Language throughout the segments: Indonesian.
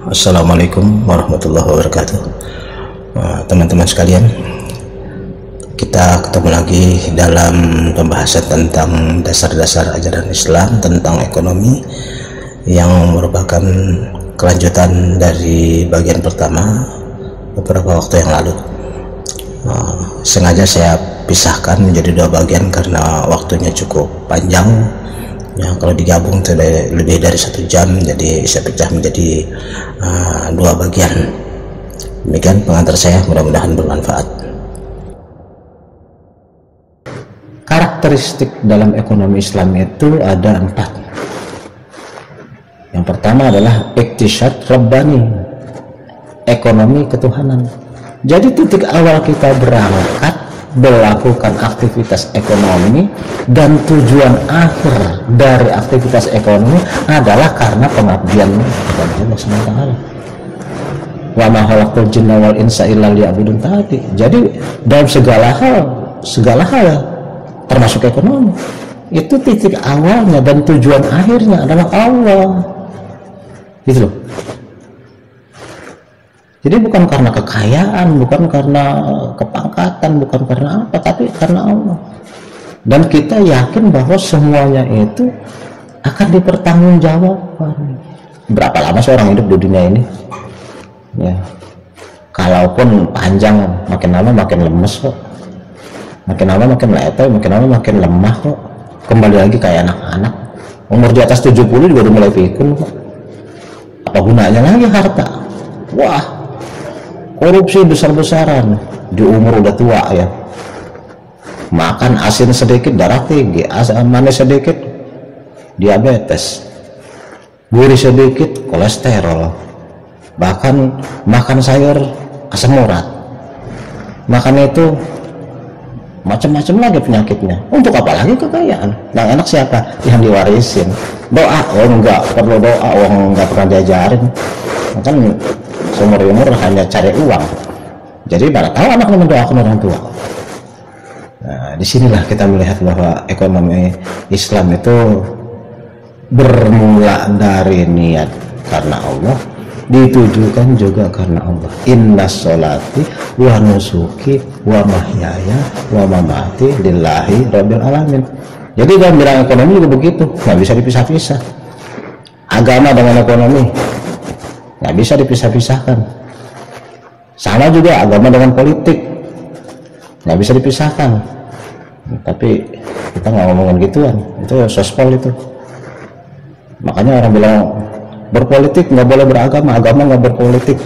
Assalamualaikum warahmatullahi wabarakatuh. Teman-teman sekalian, kita ketemu lagi dalam pembahasan tentang dasar-dasar ajaran Islam tentang ekonomi yang merupakan kelanjutan dari bagian pertama beberapa waktu yang lalu. Sengaja saya pisahkan menjadi dua bagian karena waktunya cukup panjang. Ya, kalau digabung itu lebih dari 1 jam, jadi saya pecah menjadi dua bagian. Demikian pengantar saya, mudah-mudahan bermanfaat. Karakteristik dalam ekonomi Islam itu ada 4. Yang pertama adalah iktisyad rabbani, ekonomi ketuhanan. Jadi titik awal kita berangkat melakukan aktivitas ekonomi dan tujuan akhir dari aktivitas ekonomi adalah karena pengabdian kepada Allah SWT. Wa ma khalaqtul jinna wal insa illa liya'budun tadi. Jadi dalam segala hal termasuk ekonomi, itu titik awalnya dan tujuan akhirnya adalah Allah. Gitu loh. Jadi bukan karena kekayaan, bukan karena kepangkatan, bukan karena apa, tapi karena Allah. Dan kita yakin bahwa semuanya itu akan dipertanggungjawabkan. Berapa lama seorang hidup di dunia ini? Ya, kalaupun panjang, makin lama makin lemes kok. Makin lama makin leto, makin lama makin lemah kok. Kembali lagi kayak anak-anak. Umur di atas 70 juga udah mulai pikun kok. Apa gunanya lagi harta? Wah, korupsi besar-besaran di umur udah tua ya. Makan asin sedikit darah tinggi, asam manis sedikit diabetes, gurih sedikit kolesterol, bahkan makan sayur asam urat. Makan itu macam-macam lagi penyakitnya. Untuk apa lagi kekayaan? Yang enak siapa? Yang diwarisin. Doa, oh enggak perlu doa, oh enggak pernah diajarin. Kan seumur-umur hanya cari uang. Jadi mana tahu anak mendoakan orang tua. Nah, disinilah kita melihat bahwa ekonomi Islam itu bermula dari niat karena Allah, ditujukan juga karena Allah. Inna sholati wa nusuki wa mahyaya wa mamati lillahi rabbil alamin. Jadi dalam bidang ekonomi juga begitu, nggak bisa dipisah-pisah. Agama dengan ekonomi nggak bisa dipisah-pisahkan. Sama juga agama dengan politik, nggak bisa dipisahkan. Tapi kita nggak ngomongin gituan, itu sospol itu. Makanya orang bilang berpolitik nggak boleh beragama, agama nggak berpolitik.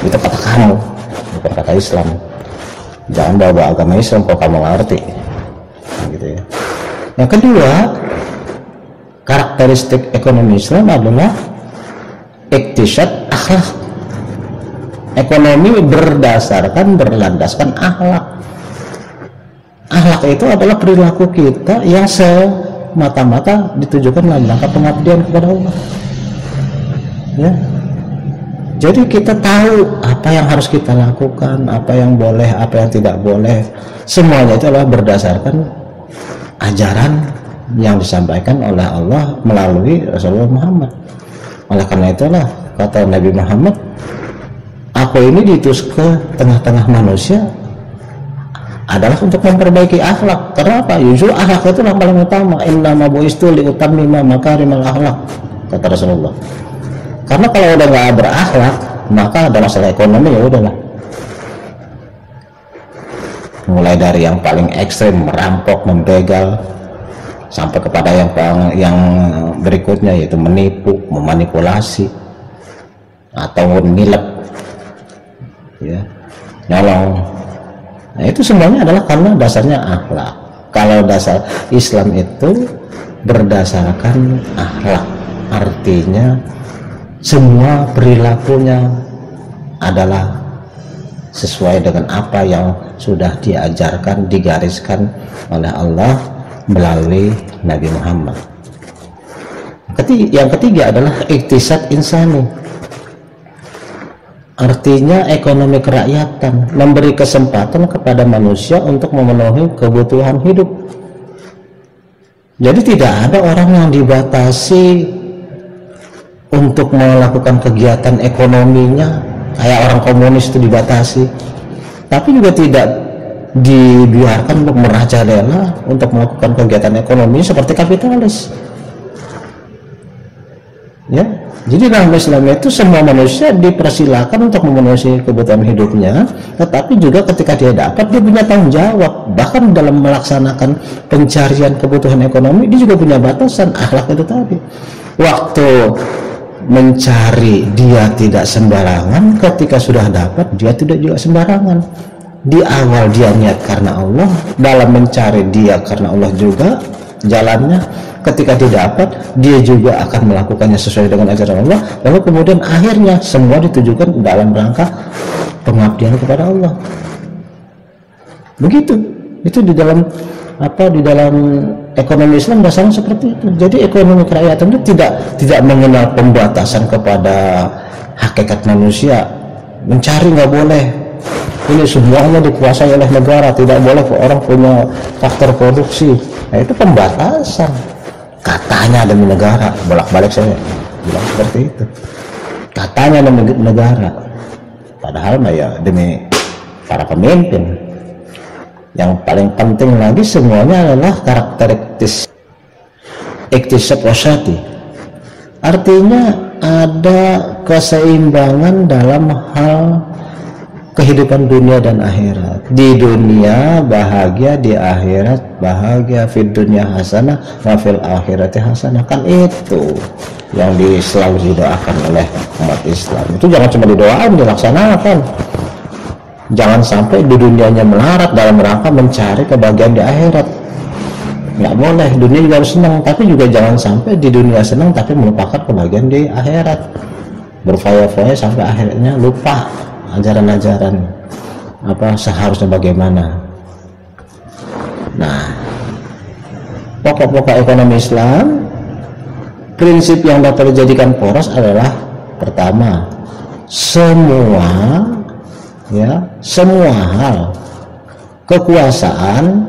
Itu kata kamu, bukan kata Islam. Jangan bawa agama Islam kalau kamu ngerti. Gitu ya. Yang kedua, karakteristik ekonomi Islam adalah iktisyad akhlak. Ekonomi berlandaskan akhlak. Akhlak itu adalah perilaku kita yang semata-mata ditujukan dalam rangka pengabdian kepada Allah. Ya. Jadi kita tahu apa yang harus kita lakukan, apa yang boleh, apa yang tidak boleh. Semuanya itu adalah berdasarkan ajaran yang disampaikan oleh Allah melalui Rasulullah Muhammad. Oleh karena itulah kata Nabi Muhammad, aku ini diutus ke tengah-tengah manusia adalah untuk memperbaiki akhlak. Kenapa? Justru akhlak itu yang paling utama. Inna ma bu'istu liutammima makarimal akhlak, kata Rasulullah. Karena kalau udah nggak berakhlak, maka ada masalah ekonomi ya udahlah. Mulai dari yang paling ekstrim, merampok, membegal, sampai kepada yang berikutnya yaitu menipu, memanipulasi, atau nilep, ya, nyolong. Nah, itu semuanya adalah karena dasarnya akhlak. Kalau dasar Islam itu berdasarkan akhlak, artinya semua perilakunya adalah sesuai dengan apa yang sudah diajarkan, digariskan oleh Allah melalui Nabi Muhammad. Yang ketiga adalah iktisad insani, artinya ekonomi kerakyatan, memberi kesempatan kepada manusia untuk memenuhi kebutuhan hidup. Jadi tidak ada orang yang dibatasi untuk melakukan kegiatan ekonominya kayak orang komunis itu dibatasi, tapi juga tidak dibiarkan untuk merajalela untuk melakukan kegiatan ekonomi seperti kapitalis. Ya, jadi dalam Islam itu semua manusia dipersilakan untuk memenuhi kebutuhan hidupnya, tetapi juga ketika dia dapat, dia punya tanggung jawab. Bahkan dalam melaksanakan pencarian kebutuhan ekonomi, dia juga punya batasan. Akhlak itu tadi, waktu mencari dia tidak sembarangan, ketika sudah dapat dia tidak juga sembarangan. Di awal dia niat karena Allah, dalam mencari dia karena Allah juga jalannya, ketika dia dapat dia juga akan melakukannya sesuai dengan ajaran Allah, lalu kemudian akhirnya semua ditujukan dalam rangka pengabdian kepada Allah. Begitu itu di dalam di dalam ekonomi Islam dasarnya seperti itu. Jadi ekonomi kerakyatan itu tidak mengenal pembatasan kepada hakikat manusia. Mencari nggak boleh, ini semuanya dikuasai oleh negara, tidak boleh orang punya faktor produksi. Nah, itu pembatasan katanya demi negara, bolak-balik saya bilang seperti itu, katanya demi negara, padahal ya demi para pemimpin. Yang paling penting lagi semuanya adalah karakteristik iktisad wasyati, artinya ada keseimbangan dalam hal kehidupan dunia dan akhirat. Di dunia bahagia, di akhirat bahagia. Fid dunya hasanah wa fil akhirati hasanah. Kan itu yang selalu didoakan oleh umat Islam. Itu jangan cuma didoakan, dilaksanakan. Jangan sampai di dunianya melarat dalam rangka mencari kebahagiaan di akhirat. Nggak boleh. Dunia juga harus senang, tapi juga jangan sampai di dunia senang tapi melupakan kebahagiaan di akhirat. Berfoya-foya sampai akhirnya lupa ajaran-ajaran seharusnya bagaimana. Nah, pokok-pokok ekonomi Islam, prinsip yang dapat dijadikan poros adalah pertama, semua hal kekuasaan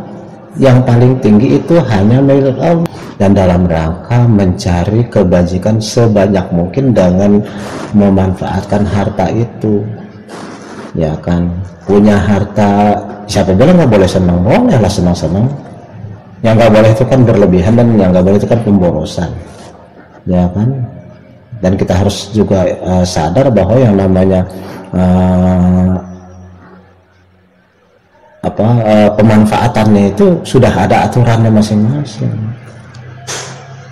yang paling tinggi itu hanya milik Allah, dan dalam rangka mencari kebajikan sebanyak mungkin dengan memanfaatkan harta itu. Ya kan, punya harta, siapa bilang nggak boleh senang? Bolehlah senang-senang. Yang nggak boleh itu kan berlebihan, dan yang nggak boleh itu kan pemborosan, ya kan. Dan kita harus juga sadar bahwa yang namanya pemanfaatannya itu sudah ada aturannya masing-masing,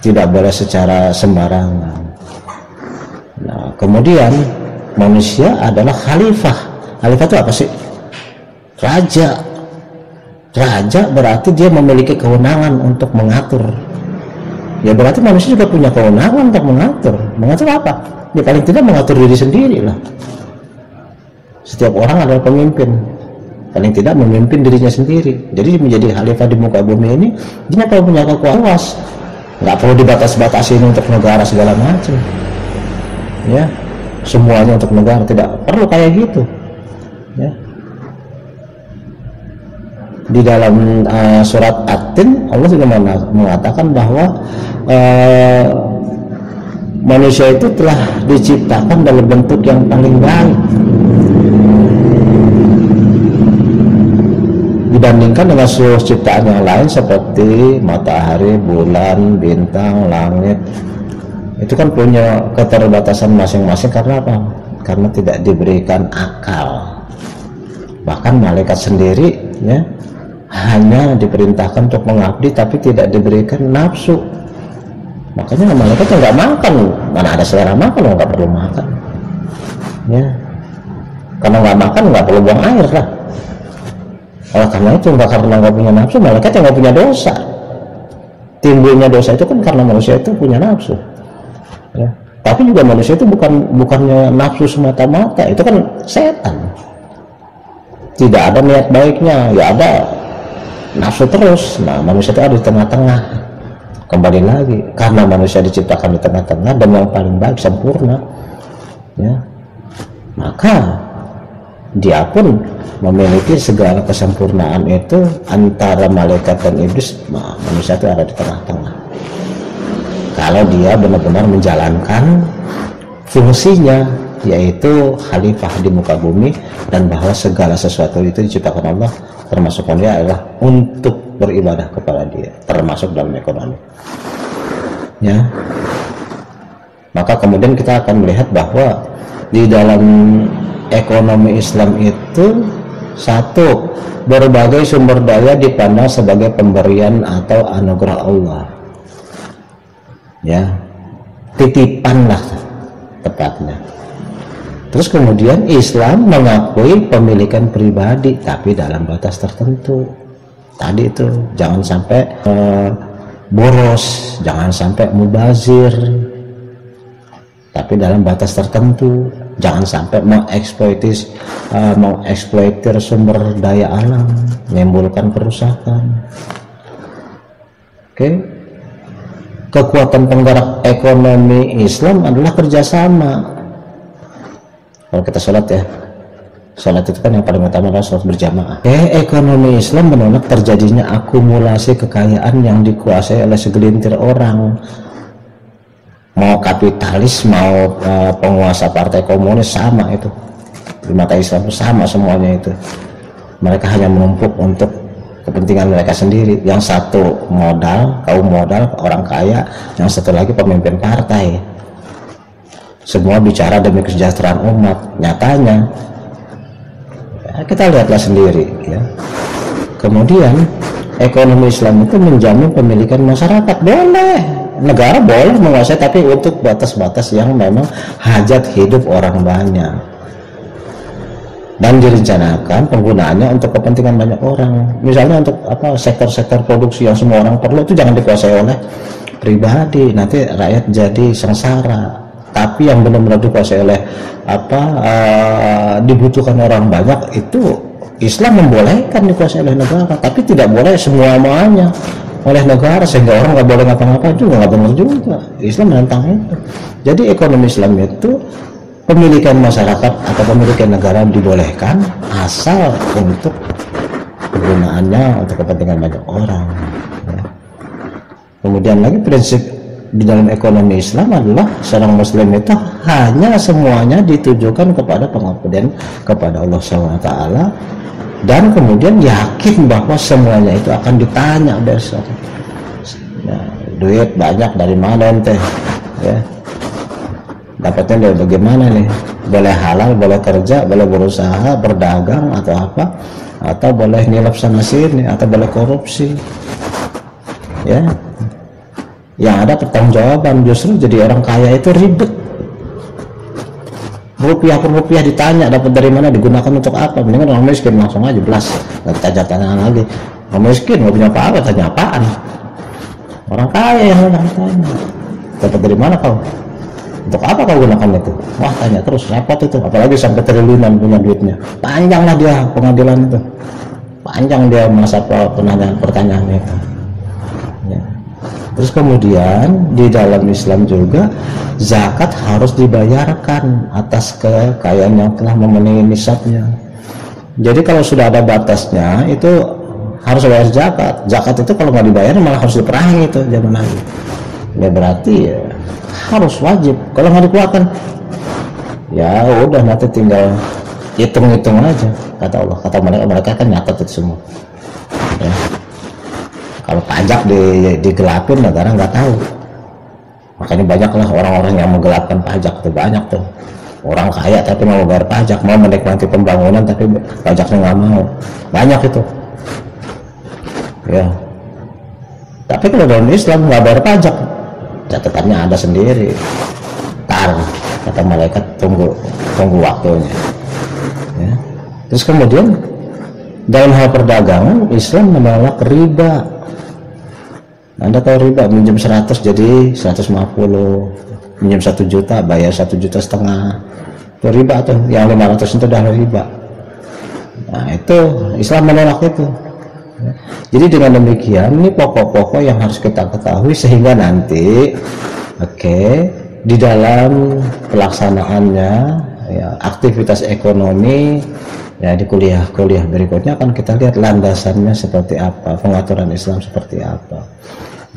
tidak boleh secara sembarangan. Nah, kemudian manusia adalah khalifah. Khalifah itu apa sih? Raja. Raja berarti dia memiliki kewenangan untuk mengatur. Ya berarti manusia juga punya kewenangan untuk mengatur. Mengatur apa? Ya paling tidak mengatur diri sendiri lah. Setiap orang adalah pemimpin. Paling tidak memimpin dirinya sendiri. Jadi menjadi khalifah di muka bumi ini, dia kalau punya kekuasaan, nggak perlu dibatas-batasin untuk negara segala macam. Ya, semuanya untuk negara, tidak perlu kayak gitu. Ya. Di dalam surat At-Tin, Allah juga mengatakan bahwa manusia itu telah diciptakan dalam bentuk yang paling baik dibandingkan dengan seluruh ciptaan yang lain seperti matahari, bulan, bintang, langit. Itu kan punya keterbatasan masing-masing. Karena apa? Karena tidak diberikan akal. Bahkan malaikat sendiri hanya diperintahkan untuk mengabdi, tapi tidak diberikan nafsu. Makanya malaikat nggak makan, mana ada selera makan, nggak perlu makan. Ya, karena nggak makan nggak perlu buang air lah. Karena itu karena nggak punya nafsu, malaikat yang nggak punya dosa. Timbulnya dosa itu kan karena manusia itu punya nafsu. Ya. Tapi juga manusia itu bukannya nafsu semata-mata, itu kan setan. Tidak ada niat baiknya, ya ada nafsu terus. Nah, manusia itu ada di tengah-tengah. Kembali lagi, karena manusia diciptakan di tengah-tengah dan yang paling baik sempurna, ya, maka dia pun memiliki segala kesempurnaan itu. Antara malaikat dan iblis, manusia itu ada di tengah-tengah. kalau dia benar-benar menjalankan fungsinya, yaitu khalifah di muka bumi, dan bahwa segala sesuatu itu diciptakan Allah, termasuk dia adalah untuk beribadah kepada dia, termasuk dalam ekonomi. Ya, maka kemudian kita akan melihat bahwa di dalam ekonomi Islam itu, satu, berbagai sumber daya dipandang sebagai pemberian atau anugerah Allah, ya, titipan lah tepatnya. Terus kemudian Islam mengakui pemilikan pribadi, tapi dalam batas tertentu. Tadi itu jangan sampai boros, jangan sampai mubazir, tapi dalam batas tertentu. Jangan sampai mengeksploitir sumber daya alam, menimbulkan kerusakan. Oke. Kekuatan penggerak ekonomi Islam adalah kerjasama. Kalau kita sholat ya, sholat itu kan yang paling utama adalah sholat berjamaah. Ekonomi Islam menolak terjadinya akumulasi kekayaan yang dikuasai oleh segelintir orang. Mau kapitalis, mau penguasa partai komunis, sama itu. Di mata Islam sama semuanya itu. Mereka hanya menumpuk untuk kepentingan mereka sendiri. Yang satu modal, kaum modal, orang kaya. Yang satu lagi pemimpin partai. Semua bicara demi kesejahteraan umat. Nyatanya, ya, kita lihatlah sendiri. Ya. Kemudian, ekonomi Islam itu menjamin pemilikan masyarakat. Boleh. Negara boleh menguasai, tapi untuk batas-batas yang memang hajat hidup orang banyak, dan direncanakan penggunaannya untuk kepentingan banyak orang. Misalnya untuk sektor-sektor produksi yang semua orang perlu, itu jangan dikuasai oleh pribadi, nanti rakyat jadi sengsara. Tapi yang benar-benar dikuasai oleh dibutuhkan orang banyak, itu Islam membolehkan dikuasai oleh negara, tapi tidak boleh semua-muanya oleh negara, sehingga orang nggak boleh ngapa-ngapa juga, nggak benar juga. Islam menentang itu. Jadi ekonomi Islam itu pemilikan masyarakat atau pemilikan negara dibolehkan, asal untuk penggunaannya untuk kepentingan banyak orang. Ya. Kemudian lagi prinsip di dalam ekonomi Islam adalah seorang Muslim itu hanya semuanya ditujukan kepada pengabdian kepada Allah SWT, dan kemudian yakin bahwa semuanya itu akan ditanya besok. Ya, duit banyak dari mana ente? Ya, dapatnya dari bagaimana nih? Boleh halal, boleh kerja, boleh berusaha, berdagang atau apa? Atau boleh nilap sana sini, atau boleh korupsi? Ya, yang ada pertanggungjawaban. Justru jadi orang kaya itu ribet. Rupiah per rupiah ditanya dapat dari mana, digunakan untuk apa. Mendingan orang miskin langsung aja belas, nggak kita tanya lagi. Orang miskin nggak punya apa-apa, tanya apaan? Orang kaya yang tanya, dapat dari mana kau, untuk apa kau gunakan itu? Wah, tanya terus, repot itu. Apalagi sampai triliunan punya duitnya, panjang lah dia pengadilan itu, panjang dia masa pertanyaan itu. Ya. Terus kemudian di dalam Islam juga zakat harus dibayarkan atas kekayaan yang telah memenuhi nisabnya. Jadi kalau sudah ada batasnya itu harus bayar zakat. Zakat itu kalau nggak dibayar malah harus diperangi itu zaman lagi. Ya berarti ya, harus wajib. Kalau nggak dikeluarkan, ya udah nanti tinggal hitung-hitung aja. Kata Allah, kata mereka kan nyatat itu semua. Ya. Kalau pajak digelapin, negara nggak tahu. Makanya banyaklah orang-orang yang menggelapkan pajak, tuh banyak tuh. Orang kaya tapi mau bayar pajak, mau menikmati pembangunan tapi pajaknya nggak mau. Banyak itu. Ya. Tapi kalau dalam Islam nggak bayar pajak, catatannya ada sendiri. Tar, kata malaikat, tunggu waktunya. Ya. Terus kemudian dalam hal perdagangan Islam menolak riba. Anda tahu riba, minjem 100 jadi 150, minjem 1 juta bayar 1,5 juta, itu riba tuh. Yang 500 itu dah riba. Nah itu Islam menolak itu. Jadi dengan demikian ini pokok-pokok yang harus kita ketahui, sehingga nanti di dalam pelaksanaannya ya, aktivitas ekonomi ya di kuliah-kuliah berikutnya akan kita lihat landasannya seperti apa, pengaturan Islam seperti apa.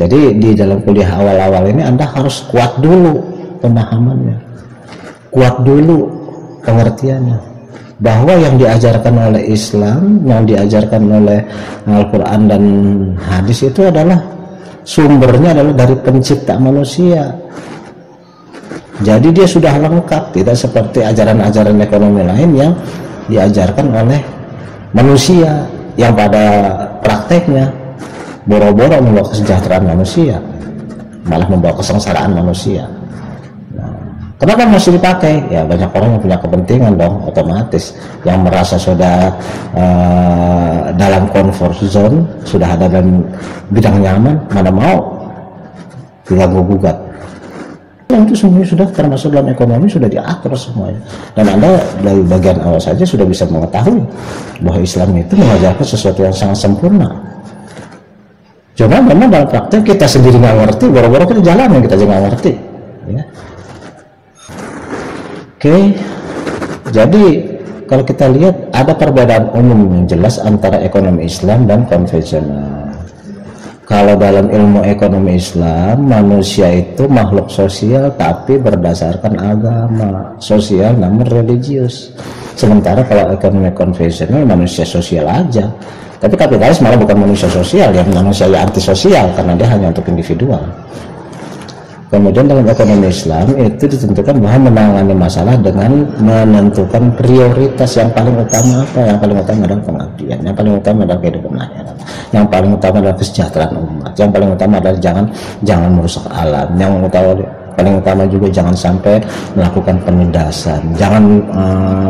Jadi di dalam kuliah awal-awal ini Anda harus kuat dulu pemahamannya, kuat dulu pengertiannya, bahwa yang diajarkan oleh Islam, yang diajarkan oleh Al-Quran dan hadis itu adalah sumbernya adalah dari pencipta manusia. Jadi dia sudah lengkap, tidak seperti ajaran-ajaran ekonomi lain yang diajarkan oleh manusia yang pada prakteknya boro-boro membawa kesejahteraan manusia, malah membawa kesengsaraan manusia. Nah, kenapa masih dipakai? Ya banyak orang yang punya kepentingan dong, otomatis yang merasa sudah dalam comfort zone, sudah ada dalam bidang nyaman, mana mau diganggu-gugat. Itu semuanya sudah termasuk dalam ekonomi, sudah diatur semuanya. Dan Anda dari bagian awal saja sudah bisa mengetahui bahwa Islam itu mengajarkan sesuatu yang sangat sempurna. Cuma memang dalam praktek kita sendiri nggak ngerti, boro-boro kita jalan kita aja nggak ngerti. Ya. Oke, jadi kalau kita lihat ada perbedaan umum yang jelas antara ekonomi Islam dan konvensional. Kalau dalam ilmu ekonomi Islam, manusia itu makhluk sosial tapi berdasarkan agama, sosial namun religius. Sementara kalau ekonomi konvensional manusia sosial aja. Tapi kapitalis malah bukan manusia sosial, yang manusia antisosial karena dia hanya untuk individual. Kemudian dalam ekonomi Islam itu ditentukan bahwa menangani masalah dengan menentukan prioritas. Yang paling utama apa? Yang paling utama adalah pengabdian, yang paling utama adalah kehidupan akhirat, yang paling utama adalah kesejahteraan umat, yang paling utama adalah jangan merusak alam, yang paling utama juga jangan sampai melakukan penindasan, jangan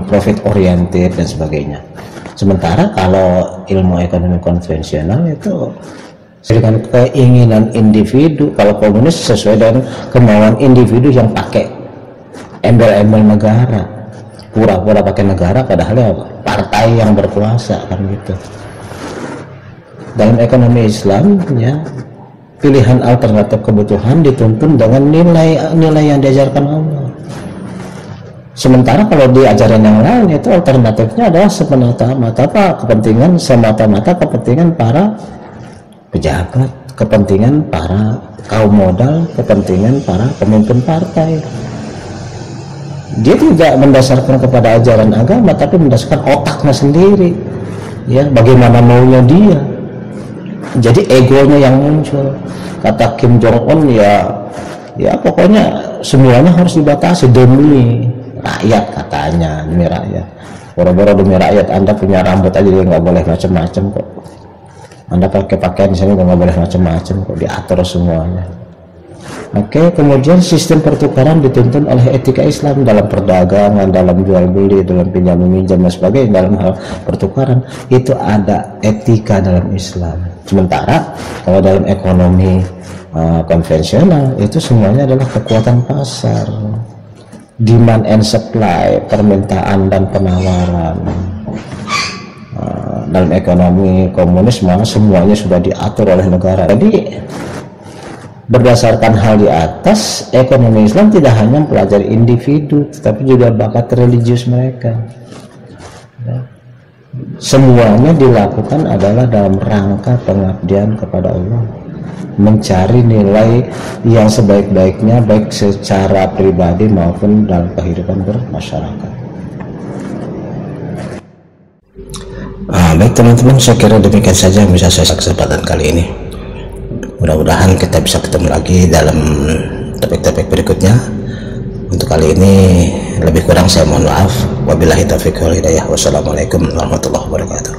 profit oriented dan sebagainya. Sementara kalau ilmu ekonomi konvensional itu dengan keinginan individu, kalau komunis sesuai dengan kemauan individu yang pakai embel-embel negara, pura-pura pakai negara padahal ya partai yang berkuasa kan gitu. Dalam ekonomi Islam ya pilihan alternatif kebutuhan dituntun dengan nilai-nilai yang diajarkan Allah. Sementara kalau di ajaran yang lain itu alternatifnya adalah semata-mata kepentingan para pejabat, kepentingan para kaum modal, kepentingan para pemimpin partai. Dia tidak mendasarkan kepada ajaran agama, tapi mendasarkan otaknya sendiri. Ya, bagaimana maunya dia. Jadi egonya yang muncul. Kata Kim Jong Un ya pokoknya semuanya harus dibatasi demi rakyat katanya, demi rakyat. Boro-boro demi rakyat Anda punya rambut aja dia nggak boleh macam-macam kok. Anda pakai pakaian di sini nggak boleh macam-macam kok, diatur semuanya. Oke, kemudian sistem pertukaran dituntun oleh etika Islam dalam perdagangan, dalam jual beli, dalam pinjam meminjam dan sebagainya. Dalam hal pertukaran itu ada etika dalam Islam. Sementara kalau dalam ekonomi konvensional itu semuanya adalah kekuatan pasar, demand and supply, permintaan dan penawaran. Dalam ekonomi komunis malah semuanya sudah diatur oleh negara. Jadi berdasarkan hal di atas, ekonomi Islam tidak hanya mempelajari individu, tetapi juga bakat religius mereka. Semuanya dilakukan adalah dalam rangka pengabdian kepada Allah, mencari nilai yang sebaik-baiknya, baik secara pribadi maupun dalam kehidupan bermasyarakat. Baik teman-teman, saya kira demikian saja yang bisa saya kesempatan kali ini. Mudah-mudahan kita bisa ketemu lagi dalam topik-topik berikutnya. Untuk kali ini lebih kurang saya mohon maaf. Wabillahi taufiq wal hidayah. Wassalamualaikum warahmatullahi wabarakatuh.